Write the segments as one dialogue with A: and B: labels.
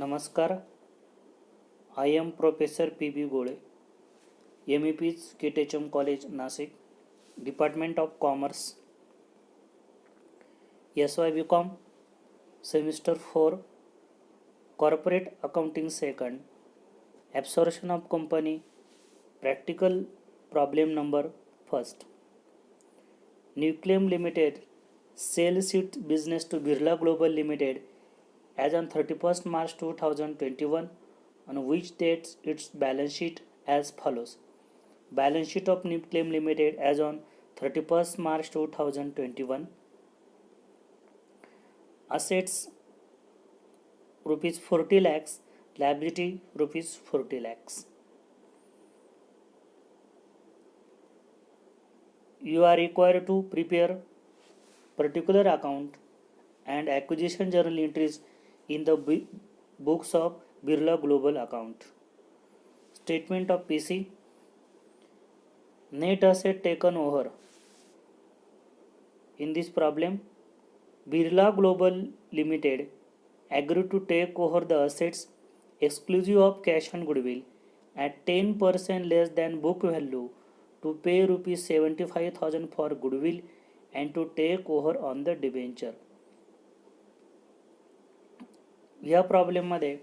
A: नमस्कार. I am Professor P.B. Gole, MEPs KTHM College, Nasik, Department of Commerce, SY BCom, Semester 4, Corporate Accounting 2nd, Absorption of Company, Practical Problem number 1st. Nucleum Limited sells its business to Birla Global Limited as on 31st March 2021, on which dates its balance sheet as follows. Balance sheet of Nucleum Limited as on 31st March 2021. Assets rupees 40 lakhs, liability rupees 40 lakhs. You are required to prepare particular account and acquisition journal entries in the books of Birla Global account. Statement of PC. Net asset taken over. In this problem, Birla Global Limited agreed to take over the assets exclusive of cash and goodwill at 10% less than book value to pay rupees 75,000 for goodwill and to take over on the debenture. या प्रॉब्लेममध्ये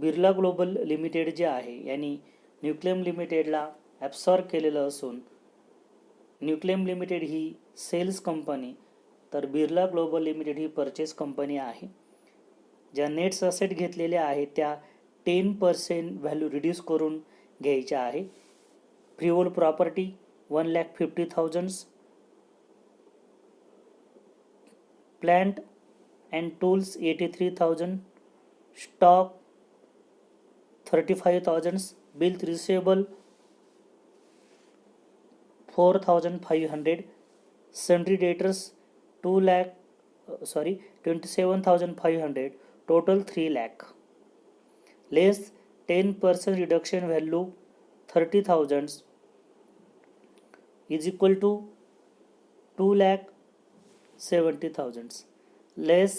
A: Birla global limited जे आहे यांनी न्यूक्लियम लिमिटेडला absorb केलेलं असून न्यूक्लियम limited ही cells company तर Birla global limited ही purchase company आहे. ज्या नेट्स असेट घेतलेल्या आहेत त्या 10% व्हॅल्यू रिड्यूस करून घ्यायच्या आहे. Freehold property 1,50,000, plant and tools 83,000, stock 35,000, bills receivable 4,500, sundry debtors 27,500, total 3 lakh. Less 10% reduction value 30,000 is equal to 2,70,000. Less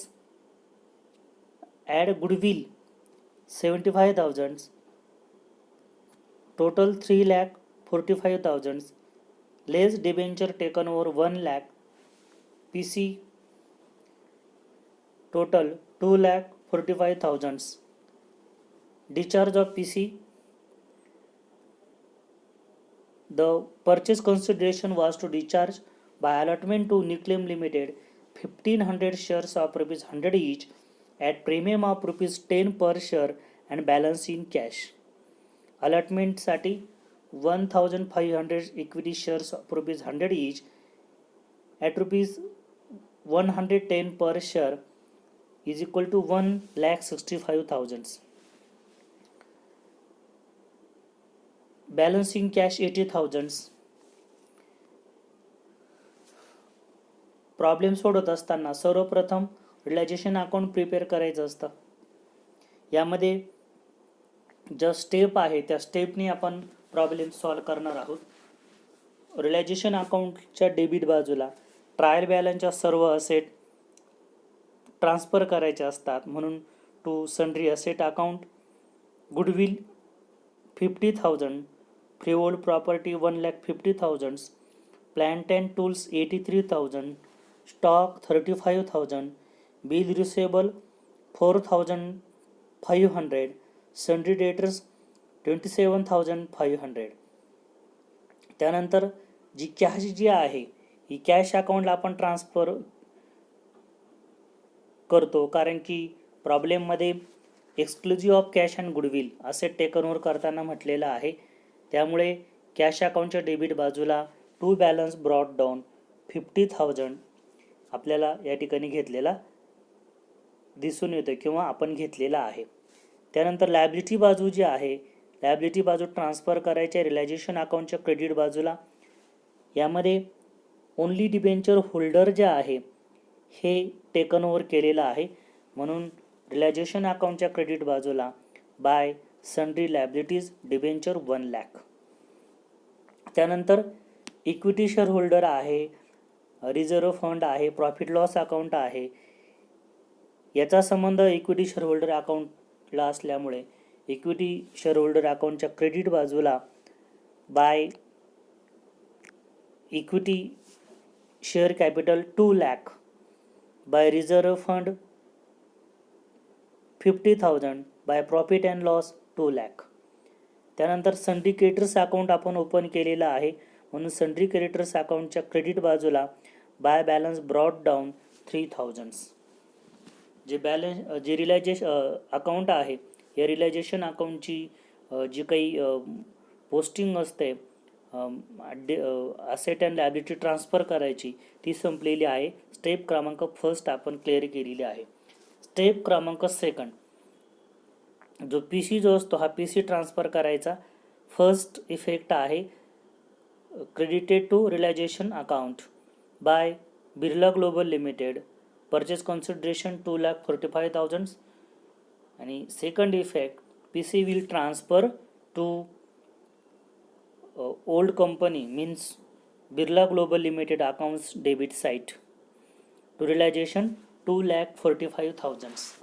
A: add goodwill 75,000, total 3,45,000. Less debenture taken over 1 lakh, PC total 2,45,000. Discharge of PC. The purchase consideration was to discharge by allotment to Nucleum Limited 1,500 shares of rupees 100 each at premium of rupees 10 per share and balance in cash. Allotment साठी 1,500 equity shares of rupees 100 each at rupees 110 per share is equal to 1,65,000. Balance in cash 80,000. Problem सोडवत असताना सर्वप्रथम realisation account prepare करायचं असतं. यामध्ये ज्या step आहे त्या स्टेपनी आपण प्रॉब्लेम सॉल्व करणार आहोत. रिलायझेशन अकाउंटच्या डेबिट बाजूला ट्रायल बॅलन्सच्या सर्व असेट ट्रान्सफर करायचे असतात, म्हणून to sundry asset account goodwill 50,000, freehold property 1,50,000, plant and tools 83,000, stock 35,000, bill receivable 4,500, sundry debtors 27,500. त्यानंतर जी कॅश जी आहे ही कॅश अकाउंटला आपण ट्रान्सफर करतो, कारण की प्रॉब्लेममध्ये exclusive of cash and goodwill असे टेकन ओव्हर करताना म्हटलेलं आहे. त्यामुळे कॅश अकाउंटच्या डेबिट बाजूला टू बॅलन्स ब्रॉट डाऊन 50,000 आपल्याला या ठिकाणी घेतलेला दिसून येतो किंवा आपण घेतलेला आहे. त्यानंतर लायबिलिटी बाजू जी आहे, लायबिलिटी बाजू ट्रान्सफर करायचे रिलायझेशन अकाउंटच्या क्रेडिट बाजूला. यामध्ये ओनली डिबेंचर होल्डर जे आहे हे टेकन ओव्हर केलेलं आहे, म्हणून रिलायझेशन अकाउंटच्या क्रेडिट बाजूला by sundry liabilities debenture 1 lakh. त्यानंतर इक्विटी शेअर होल्डर आहे, रिझर्व्ह फंड आहे, प्रॉफिट लॉस अकाउंट आहे. याचा संबंध इक्विटी शेअरहोल्डर अकाउंटला असल्यामुळे इक्विटी शेअरहोल्डर अकाउंटच्या क्रेडिट बाजूला by equity share capital 2 lakh, by reserve fund 50,000, by profit and loss 2 lakh. त्यानंतर सन्ड्री क्रेडिटर्स अकाउंट आपण ओपन केलेलं आहे, म्हणून सन्ड्री क्रेडिटर्स अकाउंटच्या क्रेडिट बाजूला बाय बॅलन्स ब्रॉट डाऊन 3,000. जे रिलायझेशन अकाउंट आहे, या रिलायझेशन अकाउंटची जी काही पोस्टिंग असते असेट अँड लायबिलिटी ट्रान्सफर करायची ती संपलेली आहे. स्टेप क्रमांक फर्स्ट आपण क्लिअर केलेली आहे. स्टेप क्रमांक सेकंड, जो PC जो असतो हा PC ट्रान्सफर करायचा. फर्स्ट इफेक्ट आहे credited to realisation account by Birla global limited, purchase consideration 2,45,000. आणि second effect PC will transfer to old company means Birla global limited accounts debit side to realisation 2,45,000.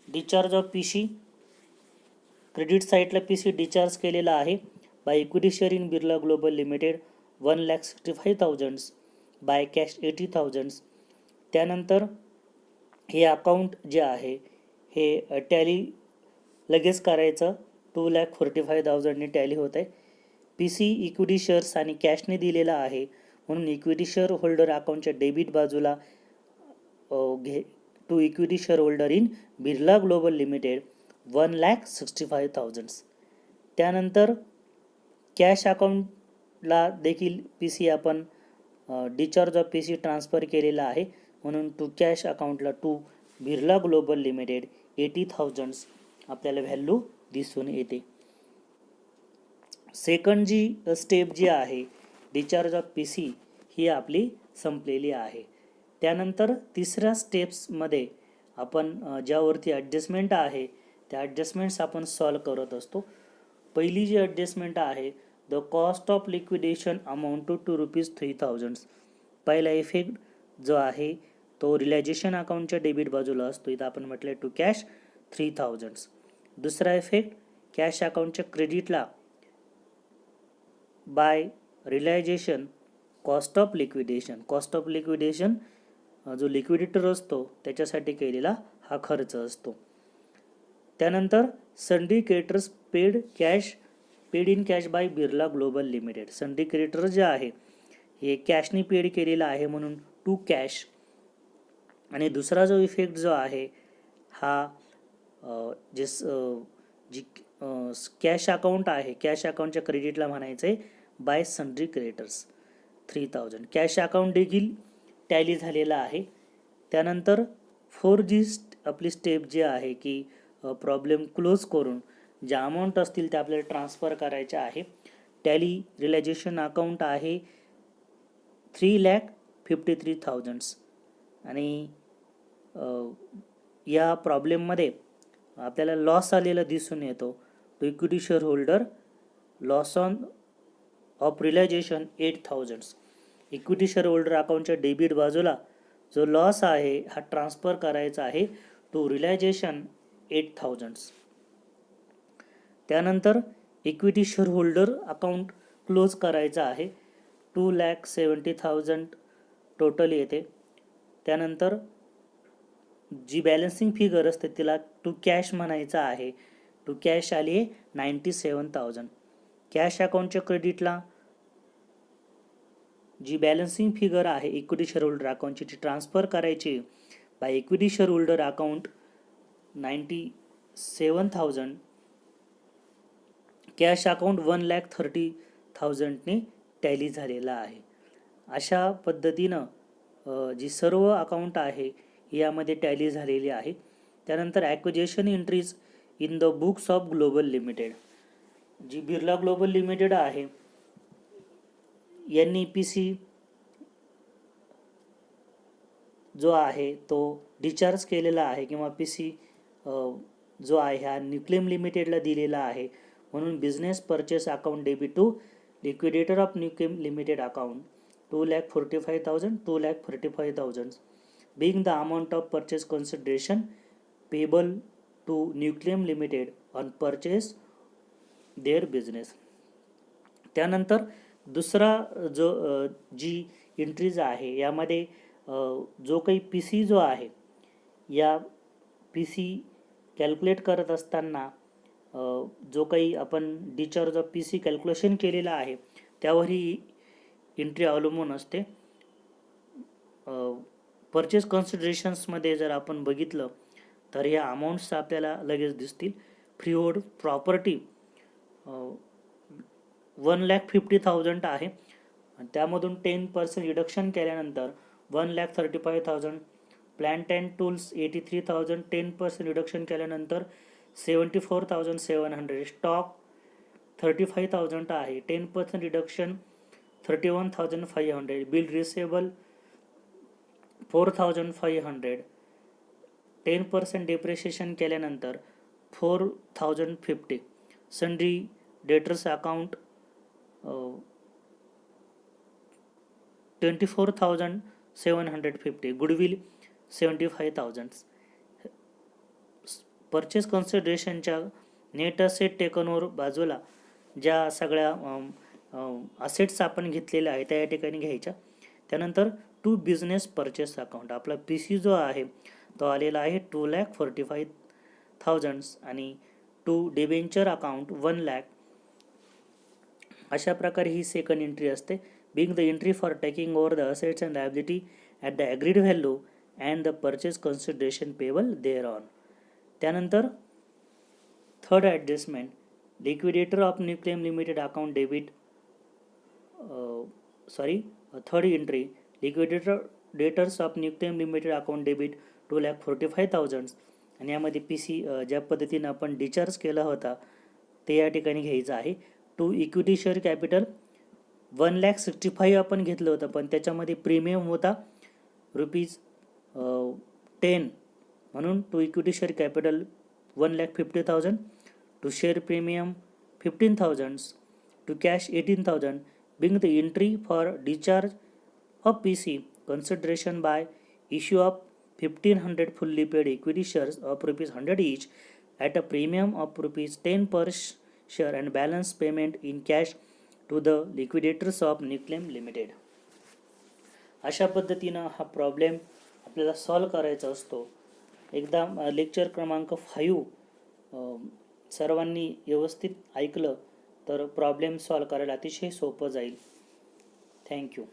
A: Discharge of PC, credit साईटला PC discharge केलेला आहे by equity share in Birla global limited 1,65,000, by cash 80,000. त्यानंतर हे account जे आहे हे tally लगेच करायचं. 2,45,000 टॅली होत आहे. PC इक्विटी शेअर्स आणि कॅशने दिलेला आहे, म्हणून इक्विटी शेअर होल्डर अकाउंटच्या डेबिट बाजूला to equity share holder in Birla global limited 1,65,000. त्यानंतर कॅश अकाउंटला देखील PC आपण डिस्चार्ज ऑफ PC ट्रान्सफर केलेला आहे, म्हणून टू कॅश अकाउंटला टू बिर्ला ग्लोबल लिमिटेड 80,000 आपल्याला व्हॅल्यू दिसून येते. सेकंड जी स्टेप जी आहे डिस्चार्ज ऑफ PC ही आपली संपलेली आहे. त्यानंतर तिसऱ्या स्टेप्समध्ये आपण ज्यावरती ॲडजस्टमेंट आहे त्या ॲडजस्टमेंट्स आपण सॉल्व करत असतो. पहिली जी ॲडजस्टमेंट आहे the cost of liquidation amount to ₹3,000. पहिला इफेक्ट जो आहे तो रिलायझेशन अकाउंटच्या डेबिट बाजूला असतो, इथं आपण म्हटलं टू कॅश 3,000. दुसरा इफेक्ट कॅश अकाउंटच्या क्रेडिटला by realisation cost of liquidation जो लिक्विडेटर असतो त्याच्यासाठी केलेला हा खर्च असतो. त्यानंतर sundry creditors paid in cash by Birla global Limited. Sundry creditor जे आहे हे कॅशने पेड केलेला आहे, म्हणून टू कॅश. आणि दुसरा जो इफेक्ट जो आहे हा जी कॅश अकाउंट आहे कॅश अकाउंटच्या क्रेडिटला म्हणायचं आहे bye sundry creditors 3,000. Cash account देखील टॅली झालेला आहे. त्यानंतर 4 आपली स्टेप जी आहे की प्रॉब्लेम क्लोज करून ज्या अमाऊंट असतील त्या आपल्याला ट्रान्सफर करायच्या आहे. टॅली रिलायझेशन अकाउंट आहे 3,53,000. आणि या प्रॉब्लेममध्ये आपल्याला लॉस आलेला दिसून येतो. To equity share holder loss of realisation 8,000. Equity share holder अकाउंटच्या डेबिट बाजूला जो लॉस आहे हा ट्रान्सफर करायचा आहे टू रिलायझेशन 8,000. त्यानंतर equity share holder account close करायचा आहे 2,70,000 टोटल येते. त्यानंतर जी बॅलन्सिंग फिगर असते तिला टू कॅश म्हणायचा आहे. टू कॅश आली आहे 97,000. कॅश अकाउंटच्या क्रेडिटला जी बॅलन्सिंग फिगर आहे इक्विटी शेअर होल्डर अकाउंटची ती ट्रान्सफर करायची bye equity share holder account 97,000. Cash account 1,30,000 tally झालेला आहे. अशा पद्धतीनं जी सर्व अकाउंट आहे यामध्ये टॅली झालेली आहे. त्यानंतर acquisition entries in the books of global limited. जी बिर्ला ग्लोबल लिमिटेड आहे यांनी PC जो आहे तो डिस्चार्ज केलेला आहे किंवा PC जो आहे हा न्यूक्लेम लिमिटेडला दिलेला आहे, म्हणून business purchase account debit to liquidator of Newclaim Limited account 2,45,000 being the amount of purchase consideration payable to Nucleum Limited on purchase their business. त्यानंतर दुसरा जी एंट्रीज आहे यामध्ये जो काही पी सी जो आहे या पी सी कॅल्क्युलेट करत असताना जो काही आपण डीच्यावर जो पी सी कॅल्क्युलेशन केलेला आहे त्यावर ही एंट्री अवलंबून असते. परचेस कन्सिडरेशन्समध्ये जर आपण बघितलं तर या अमाऊंट्स आपल्याला लगेच दिसतील. फ्रीहोल्ड प्रॉपर्टी 1,50,000 आहे आणि त्यामधून 10% रिडक्शन केल्यानंतर 1,35,000. प्लांट अँड टूल्स 83,000, 10% रिडक्शन केल्यानंतर 74,700. स्टॉक 35,000 आहे, 10% रिडक्शन 31,500. बिल रिसेबल 4,500, 10% डेप्रिशिएशन केल्यानंतर 4,050. Sundry debtors account 24,750. Goodwill 75,000. Purchase कन्सिडरेशनच्या नेट असेट टेकन ओव्हर बाजूला ज्या सगळ्या असेट्स आपण घेतलेल्या आहे त्या या ठिकाणी घ्यायच्या. त्यानंतर टू बिझनेस परचेस अकाउंट, आपला पी सी जो आहे तो आलेला आहे 2,45,000 आणि टू डिबेंचर अकाउंट 1,00,000. अशा प्रकारे ही सेकंड एंट्री असते. being the entry for taking over the assets and liability at the agreed value and the purchase consideration payable thereon. त्यानंतर third adjustment, liquidator of Nucleum limited account debit third entry, liquidators of Nucleum limited account debit 2,45,000 आणि यामध्ये P C ज्या पद्धतीनं आपण discharge केला होता ते या ठिकाणी घ्यायचं आहे. टू इक्विटी शेअर कॅपिटल 1,65,000 आपण घेतलं होतं पण त्याच्यामध्ये प्रीमियम होता ₹10 म्हणून to equity share capital 1,50,000. To share premium 15,000. To cash 18,000. Being the entry for discharge of P C consideration by issue of 1,500 fully paid equity shares of ₹100 each at a premium of ₹10 per share and balance payment in cash to the liquidators of Nucleum limited. अशा पद्धतीनं हा problem आपल्याला solve करायचा असतो. एकदा lecture क्रमांक 5 सर्वांनी व्यवस्थित ऐकलं तर प्रॉब्लेम सॉल्व करायला अतिशय सोपं जाईल. थँक्यू.